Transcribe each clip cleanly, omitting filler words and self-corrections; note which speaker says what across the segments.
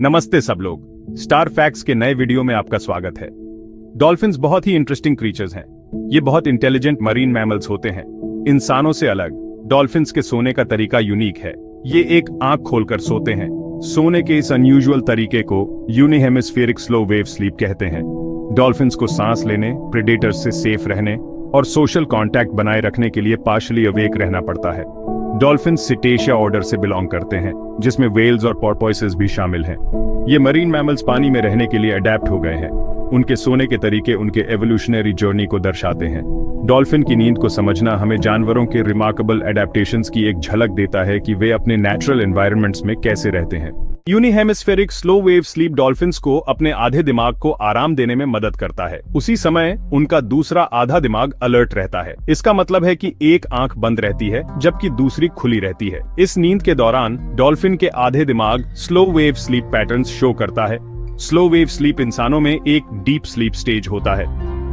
Speaker 1: नमस्ते सब लोग, स्टार फैक्ट्स के नए वीडियो में आपका स्वागत है। डॉल्फिन्स बहुत ही इंटरेस्टिंग क्रीचर्स हैं। ये बहुत इंटेलिजेंट मरीन मैमल्स होते हैं। इंसानों से अलग डॉल्फिन्स के सोने का तरीका यूनिक है। ये एक आंख खोलकर सोते हैं। सोने के इस अनयूजुअल तरीके को यूनिहेमिस्फेरिक स्लो वेव स्लीप कहते हैं। डॉल्फिन्स को सांस लेने, प्रेडेटर्स से सेफ रहने और सोशल कांटेक्ट बनाए रखने के लिए पार्शली अवेक रहना पड़ता है। डॉल्फिन्स सिटेशिया ऑर्डर से बिलोंग करते हैं, जिसमें वेल्स और पोर्पोइसेस भी शामिल हैं। ये मरीन मैमल्स पानी में रहने के लिए अडेप्ट हो गए हैं। उनके सोने के तरीके उनके एवोल्यूशनरी जर्नी को दर्शाते हैं। डॉल्फिन की नींद को समझना हमें जानवरों के रिमार्केबल एडेप्टेशंस की एक झलक देता है कि वे अपने नेचुरल एनवायरनमेंट्स में कैसे रहते हैं। यूनिहेमिस्फेरिक स्लो वेव स्लीप डॉल्फिन्स को अपने आधे दिमाग को आराम देने में मदद करता है। उसी समय उनका दूसरा आधा दिमाग अलर्ट रहता है। इसका मतलब है कि एक आंख बंद रहती है जबकि दूसरी खुली रहती है। इस नींद के दौरान डॉल्फिन के आधे दिमाग slow wave sleep patterns show करता है। स्लो वेव स्लीप इंसानों में एक डीप स्लीप स्टेज होता है।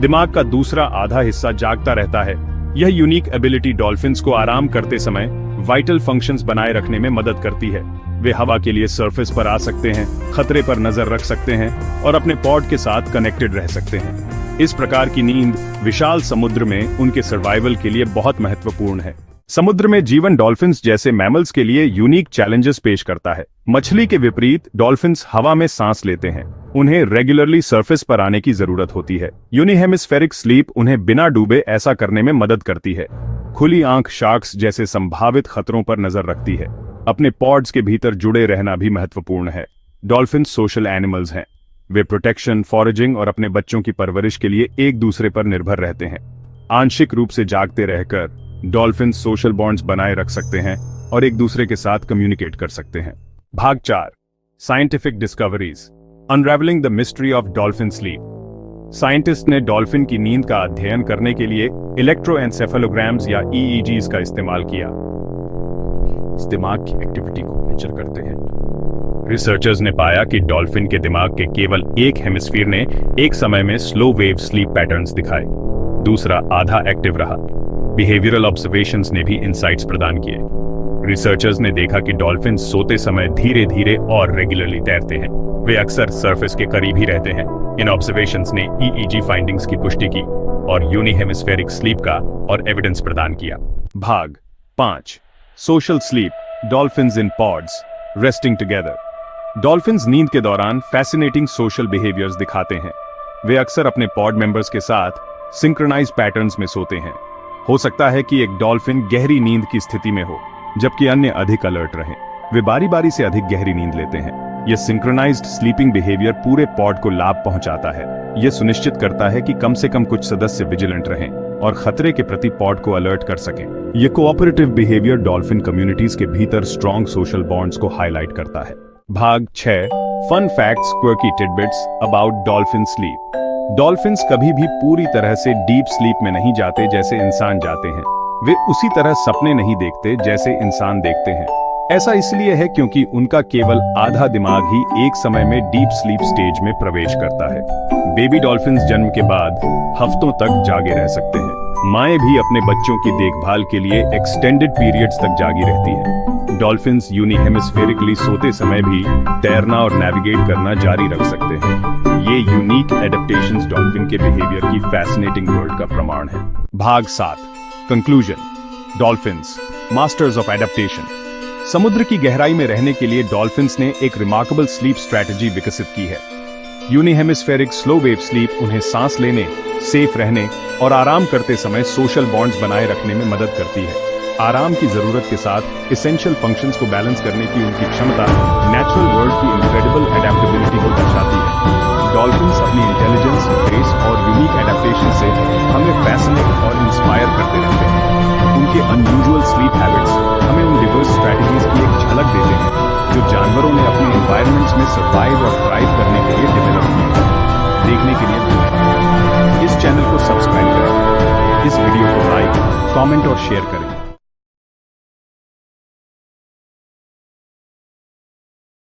Speaker 1: दिमाग का दूसरा आधा हिस्सा जागता रहता है। यह यूनिक एबिलिटी डॉल्फिन्स को आराम करते समय वाइटल फंक्शंस बनाए रखने में मदद करती है। वे हवा के लिए सरफेस पर आ सकते हैं, खतरे पर नजर रख सकते हैं और अपने पॉड के साथ कनेक्टेड रह सकते हैं। इस प्रकार की नींद विशाल समुद्र में उनके सर्वाइवल के लिए बहुत महत्वपूर्ण है। समुद्र में जीवन डॉल्फिन्स जैसे मैमल्स के लिए यूनिक चैलेंजेस पेश करता है। मछली के विपरीत डॉल्फिन्स हवा में सांस लेते हैं। उन्हें रेगुलरली सरफेस पर आने की जरूरत होती है। यूनिहेमिस्फेरिक स्लीप उन्हें बिना डूबे ऐसा करने में मदद करती है। खुली आंख शार्क्स जैसे संभावित खतरों पर नजर रखती है। अपने पॉड्स के भीतर जुड़े रहना भी महत्वपूर्ण है। डॉल्फिन्स सोशल एनिमल्स हैं। वे प्रोटेक्शन, फॉरेजिंग और अपने बच्चों की परवरिश के लिए एक दूसरे पर निर्भर रहते हैं। आंशिक रूप से जागते रहकर डॉल्फिन्स सोशल बॉन्ड्स बनाए रख सकते हैं और एक दूसरे के साथ कम्युनिकेट कर सकते हैं। भाग 4, scientific discoveries, unravelling the mystery of dolphin sleep. Scientist ने डॉल्फिन की नींद का अध्ययन करने के लिए इलेक्ट्रोएन्सेफेलोग्राम्स या EEGs का इस्तेमाल किया। इस दिमाग की एक्टिविटी को मेजर करते हैं। रिसर्चर्स ने पाया कि डॉल्फिन के दिमाग के केवल एक हेमिस्फीयर ने एक समय में स्लो वेव स्लीप पैटर्न्स दिखाए। दूसरा आधा एक्टिव रहा। बिहेवियरल ऑब्जर्वेशंस ने भी इंसाइट्स प्रदान किए। रिसर्चर्स ने देखा कि डॉल्फिन सोते समय धीरे धीरे और रेगुलरली तैरते हैं। वे अक्सर सरफेस के करीब ही रहते हैं। इन ऑब्जर्वेशंस ने EEG फाइंडिंग्स की पुष्टि की और यूनिहेमिस्फेरिक स्लीप का और एविडेंस प्रदान किया। भाग 5, सोशल स्लीप, डॉल्फिन्स इन पॉड्स, रेस्टिंग टुगेदर। डॉल्फिन्स नींद के दौरान फैसिनेटिंग सोशल बिहेवियर्स दिखाते हैं। वे अक्सर अपने पॉड मेंबर्स के साथ सिंक्रोनाइज पैटर्न्स में सोते हैं। हो सकता है कि एक डॉल्फिन गहरी नींद की स्थिति में हो, जबकि अन्य अधिक अलर्ट रहें। वे बारी बारी से अधिक गहरी नींद लेते हैं। यह सिंक्रोनाइज्ड स्लीपिंग बिहेवियर पूरे पॉड को लाभ पहुंचाता है। यह सुनिश्चित करता है कि कम से कम कुछ सदस्य विजिलेंट रहें और खतरे के प्रति पॉड को अलर्ट कर सकें। यह कोऑपरेटिव बिहेवियर डॉल्फिन कम्युनिटीज के भीतर स्ट्रॉन्ग सोशल बॉन्ड्स को हाईलाइट करता है। भाग 6, fun facts, quirky tidbits about dolphin sleep. Dolphins कभी भी पूरी तरह से डीप स्लीप में नहीं जाते जैसे इंसान जाते हैं। वे उसी तरह सपने नहीं देखते जैसे इंसान देखते हैं। ऐसा इसलिए है क्योंकि उनका केवल आधा दिमाग ही एक समय में डीप स्लीप स्टेज में प्रवेश करता है। बेबी डॉल्फिन्स जन्म के बाद हफ्तों तक जागे रह सकते हैं। माएं भी अपने बच्चों की देखभाल के लिए एक्सटेंडेड पीरियड्स तक जागी रहती हैं। डॉल्फिन्स यूनिहेमिस्फेरिकली सोते समय भी तैरना और नेविगेट करना जारी रख सकते हैं। ये यूनिक एडेप्टेशंस डॉल्फिन के बिहेवियर की फैसिनेटिंग वर्ल्ड का प्रमाण है। भाग 7, conclusion, dolphins masters of adaptation. समुद्र की गहराई में रहने के लिए डॉल्फिन्स ने एक रिमार्केबल स्लीप स्ट्रैटेजी विकसित की है। यूनिहेमिस्फेरिक स्लो वेव स्लीप उन्हें सांस लेने, सेफ रहने और आराम करते समय सोशल बॉन्ड्स बनाए रखने में मदद करती है। आराम की जरूरत के साथ एसेंशियल फंक्शंस को बैलेंस करने की उनकी क्षमता नेचुरल वर्ल्ड की इनक्रेडिबल एडेप्टेबिलिटी को दर्शाती है। डॉल्फिन्स अपनी इंटेलिजेंस, ग्रेस और यूनिक एडेप्टेशन से हमें फैसिनेट और इंस्पायर करते रहते हैं। उनके अनयूजुअल स्लीप हैबिट्स हमें उन डिवर्स स्ट्रैटेजीज की एक झलक देते हैं जो जानवरों ने अपने एनवायरनमेंट्स में सर्वाइव और थ्राइव करने के लिए डेवलप किए। देखने के लिए धन्यवाद। इस चैनल को सब्सक्राइब करें, इस वीडियो को लाइक, कमेंट और शेयर करें।